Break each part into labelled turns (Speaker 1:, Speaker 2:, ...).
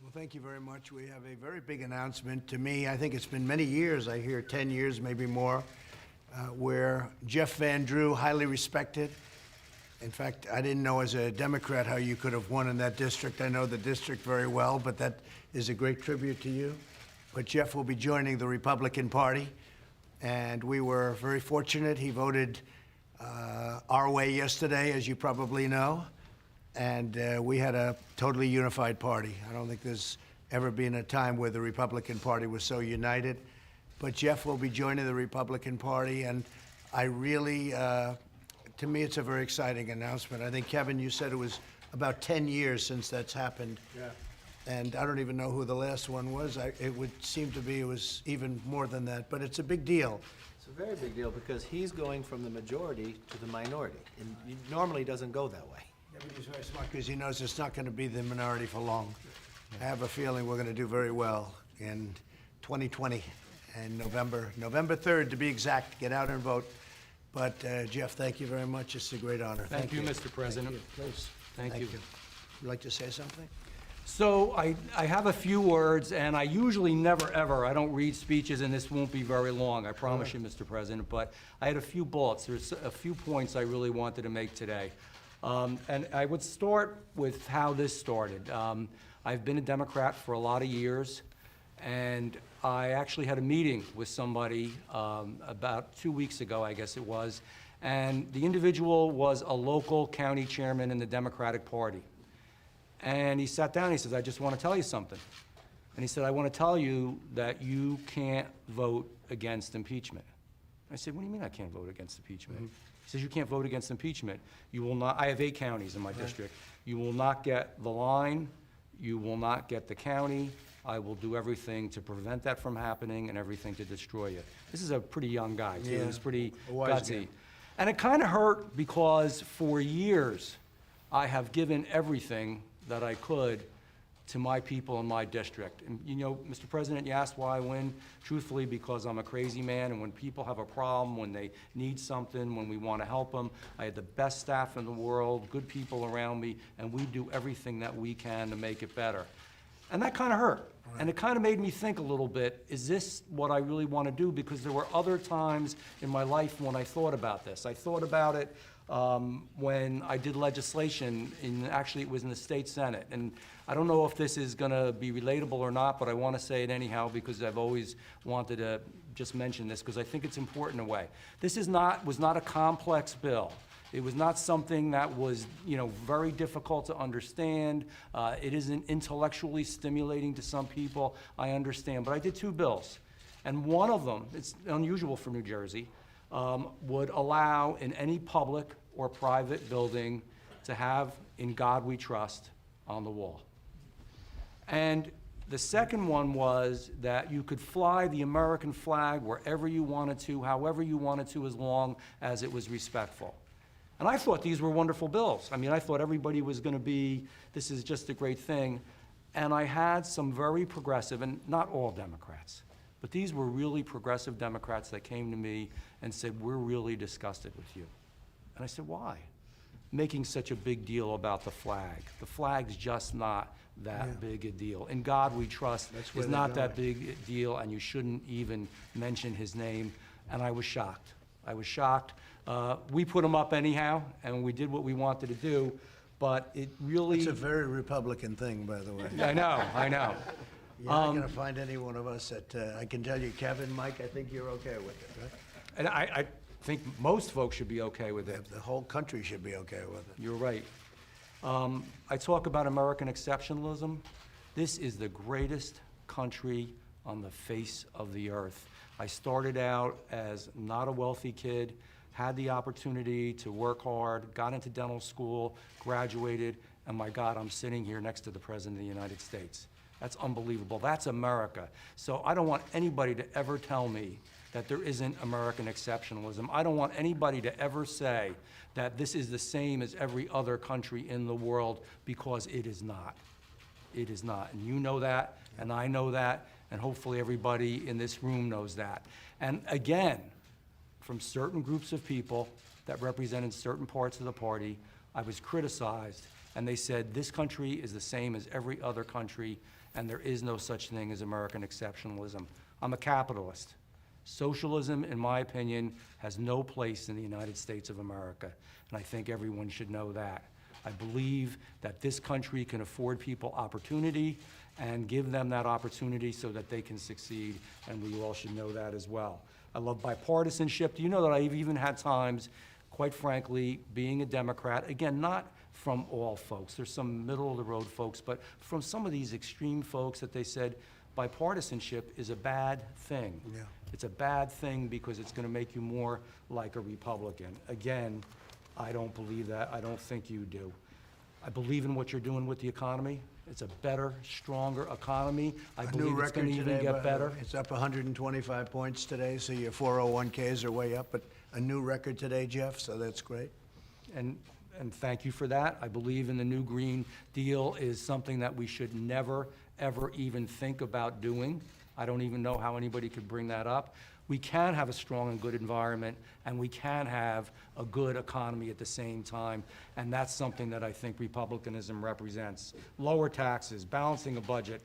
Speaker 1: Well, thank you very much. We have a very big announcement. To me, I think it's been many years, I hear 10 years, maybe more, where Jeff Van Drew, highly respected. In fact, I didn't know as a Democrat how you could have won in that district. I know the district very well, but that is a great tribute to you. But Jeff will be joining the Republican Party, and we were very fortunate. He voted our way yesterday, as you probably know. And we had a totally unified party. I don't think there's ever been a time where the Republican Party was so united. But Jeff will be joining the Republican Party, and I really, to me, it's a very exciting announcement. I think, Kevin, you said it was about 10 years since that's happened.
Speaker 2: Yeah.
Speaker 1: And I don't even know who the last one was. It would seem to be it was even more than that, but it's a big deal.
Speaker 2: It's a very big deal because he's going from the majority to the minority, and it normally doesn't go that way.
Speaker 1: Yeah, but he's very smart because he knows it's not going to be the minority for long. I have a feeling we're going to do very well in 2020 and November 3rd to be exact. Get out and vote. But Jeff, thank you very much. It's a great honor.
Speaker 3: Thank you, Mr. President.
Speaker 1: Thank you. Please.
Speaker 3: Thank you.
Speaker 1: You'd like to say something?
Speaker 3: So I have a few words, and I usually never, ever, I don't read speeches, and this won't be very long, I promise you, Mr. President, but I had a few bullets. There's a few points I really wanted to make today. And I would start with how this started. I've been a Democrat for a lot of years, and I actually had a meeting with somebody about 2 weeks ago, I guess it was, and the individual was a local county chairman in the Democratic Party. And he sat down and he says, I just want to tell you something. And he said, I want to tell you that you can't vote against impeachment. I said, what do you mean I can't vote against impeachment? He says, you can't vote against impeachment. You will not, I have 8 counties in my district. You will not get the line. You will not get the county. I will do everything to prevent that from happening and everything to destroy you. This is a pretty young guy, too.
Speaker 1: Yeah.
Speaker 3: He's pretty
Speaker 1: Wise
Speaker 3: gutsy.
Speaker 1: guy.
Speaker 3: And it kind of hurt because for years, I have given everything that I could to my people in my district. And you know, Mr. President, you asked why I win. Truthfully, because I'm a crazy man, and when people have a problem, when they need something, when we want to help them, I had the best staff in the world, good people around me, and we do everything that we can to make it better. And that kind of hurt. Right. And it kind of made me think a little bit, is this what I really want to do? Because there were other times in my life when I thought about this. I thought about it when I did legislation, actually it was in the state Senate. And I don't know if this is going to be relatable or not, but I want to say it anyhow because I've always wanted to just mention this because I think it's important in a way. This was not a complex bill. It was not something that was, very difficult to understand. It isn't intellectually stimulating to some people, I understand. But I did 2 bills. And one of them, it's unusual for New Jersey, would allow in any public or private building to have "In God We Trust" on the wall. And the second one was that you could fly the American flag wherever you wanted to, however you wanted to, as long as it was respectful. And I thought these were wonderful bills. I mean, I thought everybody was going to be, this is just a great thing. And I had some very progressive, and not all Democrats, but these were really progressive Democrats that came to me and said, we're really disgusted with you. And I said, why? Making such a big deal about the flag. The flag's just not that big a deal. In God We Trust is not that big a deal, and you shouldn't even mention his name. And I was shocked. I was shocked. We put him up anyhow, and we did what we wanted to do, but it really...
Speaker 1: It's a very Republican thing, by the way.
Speaker 3: I know, I know.
Speaker 1: You're not going to find any one of us that, I can tell you, Kevin, Mike, I think you're okay with it, right?
Speaker 3: And I think most folks should be okay with it.
Speaker 1: The whole country should be okay with it.
Speaker 3: You're right. I talk about American exceptionalism. This is the greatest country on the face of the earth. I started out as not a wealthy kid, had the opportunity to work hard, got into dental school, graduated, and my God, I'm sitting here next to the President of the United States. That's unbelievable. That's America. So I don't want anybody to ever tell me that there isn't American exceptionalism. I don't want anybody to ever say that this is the same as every other country in the world, because it is not. It is not. And you know that, and I know that, and hopefully everybody in this room knows that. And again, from certain groups of people that represented certain parts of the party, I was criticized, and they said this country is the same as every other country, and there is no such thing as American exceptionalism. I'm a capitalist. Socialism, in my opinion, has no place in the United States of America, and I think everyone should know that. I believe that this country can afford people opportunity and give them that opportunity so that they can succeed, and we all should know that as well. I love bipartisanship. Do you know that I've even had times, quite frankly, being a Democrat, again, not from all folks, there's some middle-of-the-road folks, but from some of these extreme folks that they said bipartisanship is a bad thing.
Speaker 1: Yeah.
Speaker 3: It's a bad thing because it's going to make you more like a Republican. Again, I don't believe that. I don't think you do. I believe in what you're doing with the economy. It's a better, stronger economy. I
Speaker 1: A new
Speaker 3: believe it's
Speaker 1: record
Speaker 3: going to even
Speaker 1: today,
Speaker 3: get better.
Speaker 1: It's up 125 points today, so your 401Ks are way up, but a new record today, Jeff, so that's great.
Speaker 3: And thank you for that. I believe in the new Green Deal is something that we should never, ever even think about doing. I don't even know how anybody could bring that up. We can have a strong and good environment, and we can have a good economy at the same time, and that's something that I think Republicanism represents. Lower taxes, balancing a budget,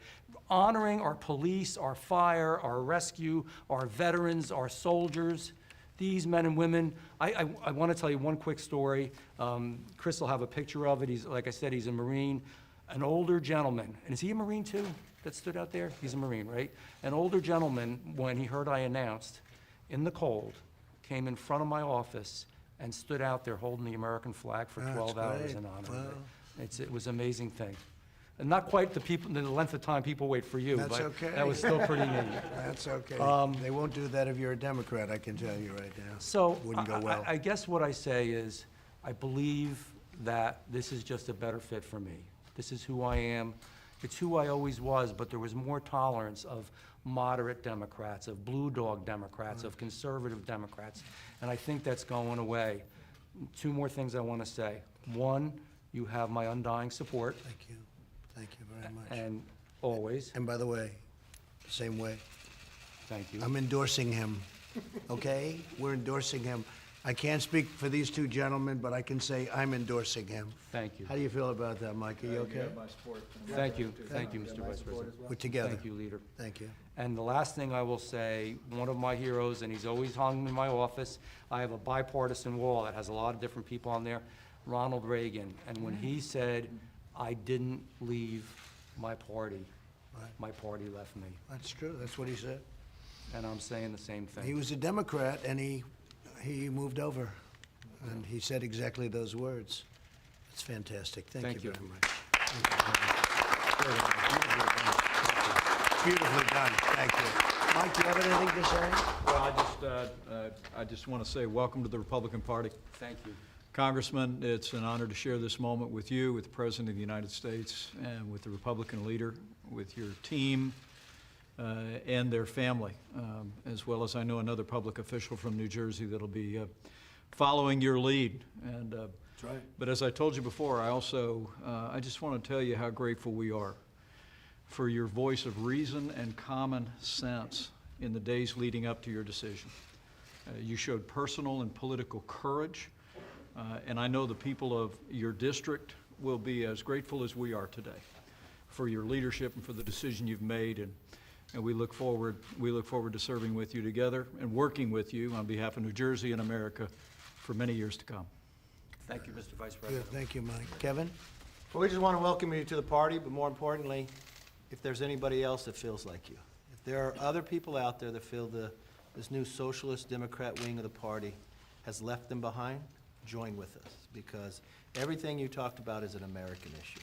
Speaker 3: honoring our police, our fire, our rescue, our veterans, our soldiers. These men and women, I want to tell you one quick story. Chris will have a picture of it. He's, like I said, he's a Marine. An older gentleman, and is he a Marine too, that stood out there? He's a Marine, right? An older gentleman, when he heard I announced, in the cold, came in front of my office and stood out there holding the American flag for 12 hours
Speaker 1: great.
Speaker 3: in honor
Speaker 1: Wow.
Speaker 3: of it. It was an amazing thing. And not quite the length of time people wait for you,
Speaker 1: That's
Speaker 3: but
Speaker 1: okay.
Speaker 3: that was still pretty neat.
Speaker 1: That's okay. They won't do that if you're a Democrat, I can tell you right now.
Speaker 3: So,
Speaker 1: Wouldn't go well.
Speaker 3: I guess what I say is, I believe that this is just a better fit for me. This is who I am. It's who I always was, but there was more tolerance of moderate Democrats, of blue dog Democrats, of conservative Democrats, and I think that's going away. Two more things I want to say. One, you have my undying support,
Speaker 1: Thank you. Thank you very much.
Speaker 3: and always,
Speaker 1: And by the way, same way,
Speaker 3: thank you.
Speaker 1: I'm endorsing him, okay? We're endorsing him. I can't speak for these two gentlemen, but I can say I'm endorsing him.
Speaker 3: Thank you.
Speaker 1: How do you feel about that, Mike? Are you okay?
Speaker 3: Thank you, Mr. Vice President.
Speaker 1: We're together.
Speaker 3: Thank you, Leader.
Speaker 1: Thank you.
Speaker 3: And the last thing I will say, one of my heroes, and he's always hung in my office, I have a bipartisan wall that has a lot of different people on there, Ronald Reagan. And when he said, I didn't leave my party,
Speaker 1: Right.
Speaker 3: my party left me.
Speaker 1: That's true. That's what he said.
Speaker 3: And I'm saying the same
Speaker 1: He
Speaker 3: thing.
Speaker 1: was a Democrat, and he moved over, and he said exactly those words. It's fantastic. Thank
Speaker 3: Thank
Speaker 1: you
Speaker 3: you.
Speaker 1: very much. Beautifully done. Thank you. Mike, do you have anything to say?
Speaker 4: Well, I just want to say welcome to the Republican Party.
Speaker 3: Thank you.
Speaker 4: Congressman, it's an honor to share this moment with you, with the President of the United States, and with the Republican leader, with your team, and their family, as well as I know another public official from New Jersey that'll be following your lead. And
Speaker 1: That's right.
Speaker 4: but as I told you before, I also I just want to tell you how grateful we are for your voice of reason and common sense in the days leading up to your decision. You showed personal and political courage, and I know the people of your district will be as grateful as we are today for your leadership and for the decision you've made, and we look forward to serving with you together and working with you on behalf of New Jersey and America for many years to come.
Speaker 3: Thank you, Mr. Vice
Speaker 1: Good.
Speaker 3: President.
Speaker 1: Thank you, Mike. Kevin?
Speaker 2: Well, we just want to welcome you to the party, but more importantly, if there's anybody else that feels like you, if there are other people out there that feel this new socialist Democrat wing of the party has left them behind, join with us, because everything you talked about is an American issue,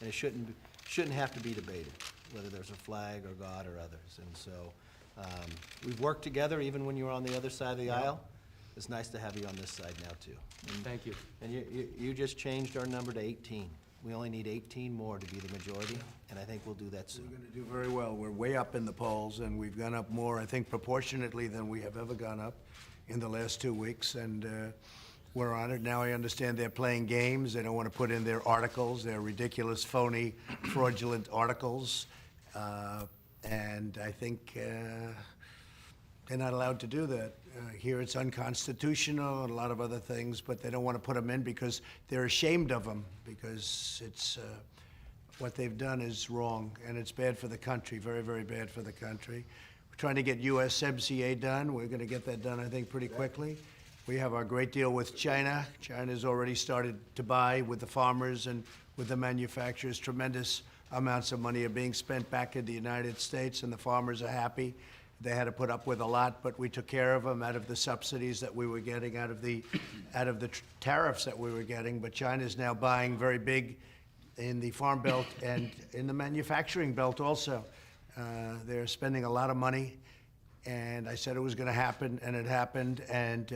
Speaker 2: and it shouldn't have to be debated, whether there's a flag or God or others. And so we've worked together even when you were on the other side of the aisle. It's nice to have you on this side now, too.
Speaker 3: Thank you.
Speaker 2: And you just changed our number to 18. We only need 18 more to be the majority, and I think we'll do that soon.
Speaker 1: We're going to do very well. We're way up in the polls, and we've gone up more, I think, proportionately than we have ever gone up in the last 2 weeks, and we're honored. Now I understand they're playing games. They don't want to put in their articles, their ridiculous, phony, fraudulent articles, and I think they're not allowed to do that. Here it's unconstitutional and a lot of other things, but they don't want to put them in because they're ashamed of them, because it's what they've done is wrong, and it's bad for the country, very, very bad for the country. We're trying to get USMCA done. We're going to get that done, I think, pretty quickly. We have our great deal with China. China's already started to buy with the farmers and with the manufacturers. Tremendous amounts of money are being spent back in the United States, and the farmers are happy. They had to put up with a lot, but we took care of them out of the subsidies that we were getting, out of the tariffs that we were getting. But China's now buying very big in the farm belt and in the manufacturing belt also. They're spending a lot of money, and I said it was going to happen, and it happened, and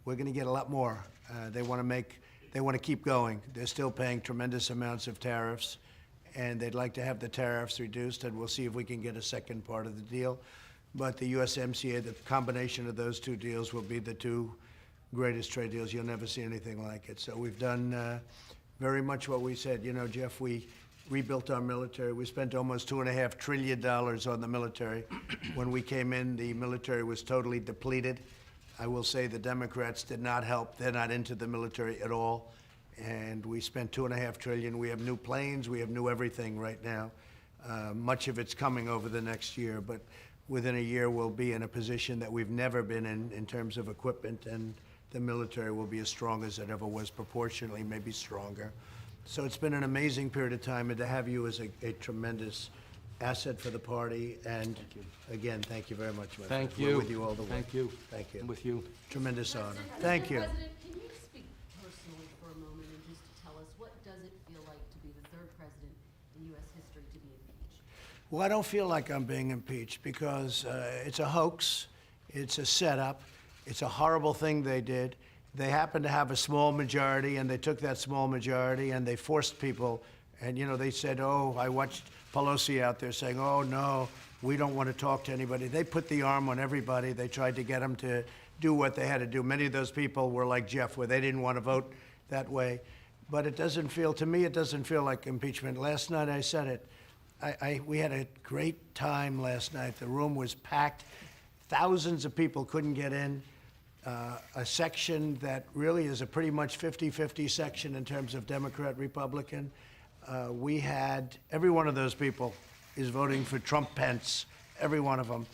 Speaker 1: we're going to get a lot more. They want to keep going. They're still paying tremendous amounts of tariffs, and they'd like to have the tariffs reduced, and we'll see if we can get a second part of the deal. But the USMCA, the combination of those two deals will be the two greatest trade deals. You'll never see anything like it. So we've done very much what we said. You know, Jeff, we rebuilt our military. We spent almost $2.5 trillion on the military. When we came in, the military was totally depleted. I will say the Democrats did not help. They're not into the military at all. And we spent $2.5 trillion. We have new planes. We have new everything right now. Much of it's coming over the next year, but within a year we'll be in a position that we've never been in terms of equipment, and the military will be as strong as it ever was, proportionally, maybe stronger. So it's been an amazing period of time, and to have you is a tremendous asset for the party. And again, thank you very much, my friend.
Speaker 3: Thank you.
Speaker 1: We're with you all the way.
Speaker 3: Thank you.
Speaker 1: Thank you.
Speaker 3: I'm with you.
Speaker 1: Tremendous honor. Thank you.
Speaker 5: President, can you speak personally for a moment and just tell us, what does it feel like to be the third president in U.S. history to be impeached?
Speaker 1: Well, I don't feel like I'm being impeached because it's a hoax. It's a setup. It's a horrible thing they did. They happened to have a small majority, and they took that small majority and they forced people. And, you know, they said, oh, I watched Pelosi out there saying, oh, no, we don't want to talk to anybody. They put the arm on everybody. They tried to get them to do what they had to do. Many of those people were like Jeff, where they didn't want to vote that way. But it doesn't feel, to me, it doesn't feel like impeachment. Last night I said it. We had a great time last night. The room was packed. Thousands of people couldn't get in. A section that really is a pretty much 50-50 section in terms of Democrat, Republican. We had, every one of those people is voting for Trump-Pence, every one of them.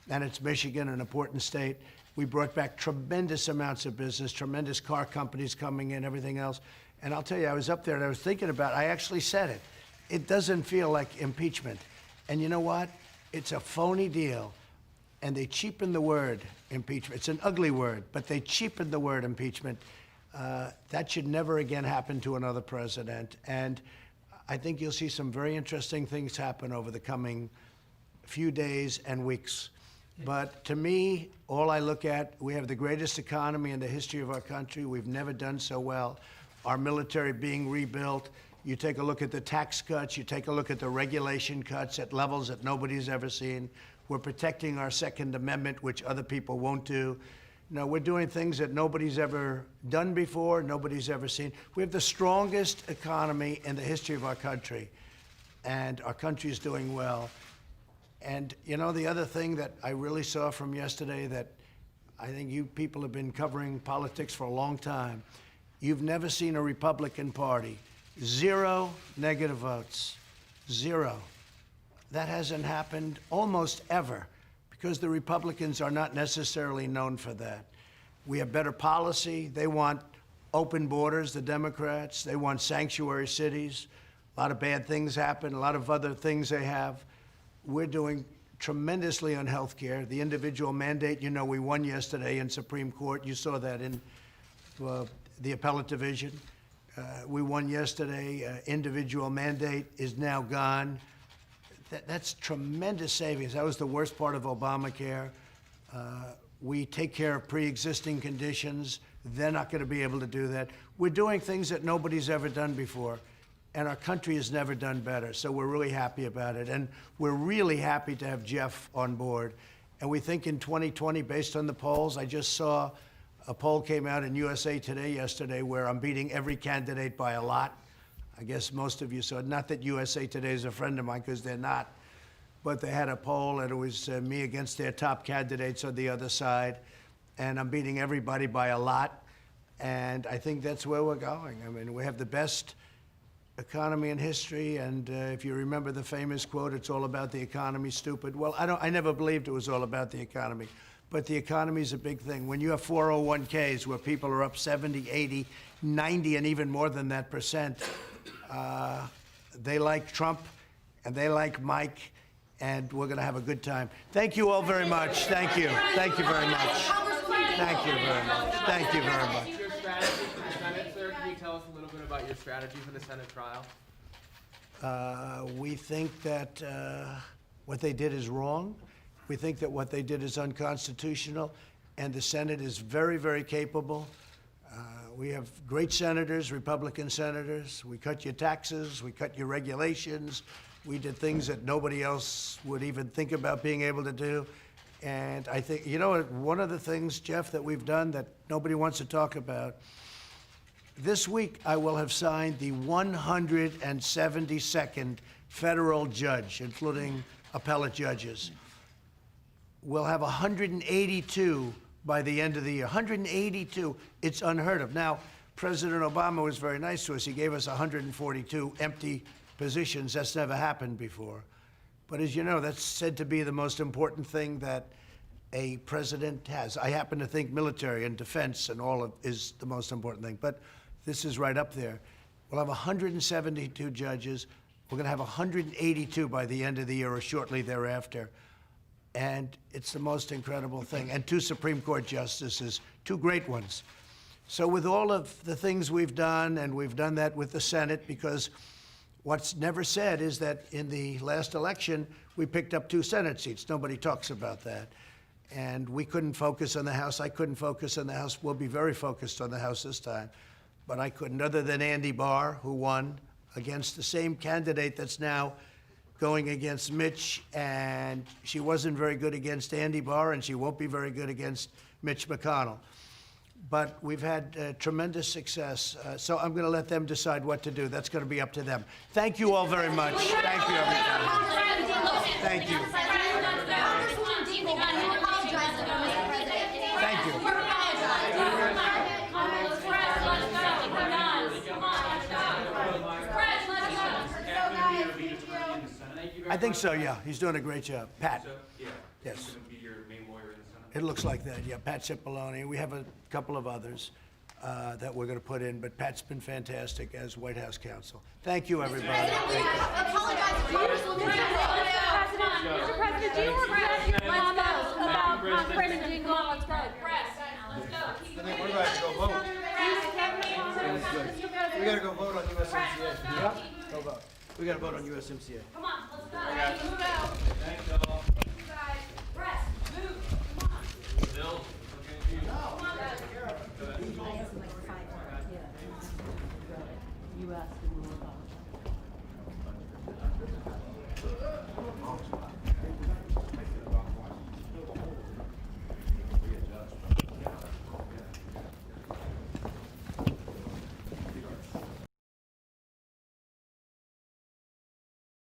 Speaker 1: And it's Michigan, an important state. We brought back tremendous amounts of business, tremendous car companies coming in, everything else. And I'll tell you, I was up there and I was thinking about it. I actually said it. It doesn't feel like impeachment. And you know what? It's a phony deal. And they cheapen the word impeachment. It's an ugly word, but they cheapen the word impeachment. That should never again happen to another president. And I think you'll see some very interesting things happen over the coming few days and weeks. But to me, all I look at, we have the greatest economy in the history of our country. We've never done so well. Our military being rebuilt. You take a look at the tax cuts. You take a look at the regulation cuts at levels that nobody's ever seen. We're protecting our Second Amendment, which other people won't do. No, we're doing things that nobody's ever done before, nobody's ever seen. We have the strongest economy in the history of our country, and our country is doing well. And you know, the other thing that I really saw from yesterday, that I think you people have been covering politics for a long time. You've never seen a Republican Party. 0 negative votes. 0. That hasn't happened almost ever, because the Republicans are not necessarily known for that. We have better policy. They want open borders, the Democrats. They want sanctuary cities. A lot of bad things happen, a lot of other things they have. We're doing tremendously on health care. The individual mandate, you know, we won yesterday in Supreme Court. You saw that in the appellate division. We won yesterday. Individual mandate is now gone. That's tremendous savings. That was the worst part of Obamacare. We take care of pre-existing conditions. They're not going to be able to do that. We're doing things that nobody's ever done before, and our country has never done better. So we're really happy about it, and we're really happy to have Jeff on board. And we think in 2020, based on the polls, I just saw a poll came out in USA Today yesterday where I'm beating every candidate by a lot. I guess most of you saw it. Not that USA Today is a friend of mine, because they're not. But they had a poll, and it was me against their top candidates on the other side. And I'm beating everybody by a lot. And I think that's where we're going. I mean, we have the best economy and history, and if you remember the famous quote, "It's all about the economy, stupid." Well, I never believed it was all about the economy, but the economy is a big thing. When you have 401ks where people are up 70, 80, 90, and even more than that percent, they like Trump, and they like Mike, and we're going to have a good time. Thank you all very much. Thank you. Thank you very much. Thank you very much. Thank you very much.
Speaker 6: Your strategy for the Senate, sir? Can you tell us a little bit about your strategy for the Senate trial?
Speaker 1: We think that what they did is wrong. We think that what they did is unconstitutional, and the Senate is very, very capable. We have great senators, Republican senators. We cut your taxes, we cut your regulations. We did things that nobody else would even think about being able to do. And I think, you know, one of the things, Jeff, that we've done that nobody wants to talk about, this week I will have signed the 172nd federal judge, including appellate judges. We'll have 182 by the end of the year. 182. It's unheard of. Now, President Obama was very nice to us. He gave us 142 empty positions. That's never happened before. But as you know, that's said to be the most important thing that a president has. I happen to think military and defense and all of is the most important thing. But this is right up there. We'll have 172 judges. We're going to have 182 by the end of the year or shortly thereafter. And it's the most incredible thing. And 2 Supreme Court justices, 2 great ones. So with all of the things we've done, and we've done that with the Senate, because what's never said is that in the last election, we picked up 2 Senate seats. Nobody talks about that. And we couldn't focus on the House. I couldn't focus on the House. We'll be very focused on the House this time. But I couldn't, other than Andy Barr, who won against the same candidate that's now going against Mitch, and she wasn't very good against Andy Barr, and she won't be very good against Mitch McConnell. But we've had tremendous success, so I'm going to let them decide what to do. That's going to be up to them. Thank you all very much. Thank you, everybody. Thank you. Thank you. I think so, yeah. He's doing a great job. Pat.
Speaker 6: Yeah.
Speaker 1: Yes.
Speaker 6: He's going to be your main lawyer in the Senate?
Speaker 1: It looks like that, yeah. Pat Cipollone. We have a couple of others that we're going to put in, but Pat's been fantastic as White House counsel. Thank you, everybody. Thank you.
Speaker 7: Mr. President, do you regret your comments about printing jingle? Let's go.
Speaker 2: We're about to go vote. We gotta go vote on USMCA.
Speaker 1: Yeah? Go vote.
Speaker 2: We gotta vote on USMCA.
Speaker 7: Come on, let's go. Let's go.
Speaker 6: Thanks, y'all.
Speaker 7: You guys, press, move, come on.
Speaker 6: Bill, okay, you.
Speaker 7: Come on, guys.
Speaker 5: You asked him more about it.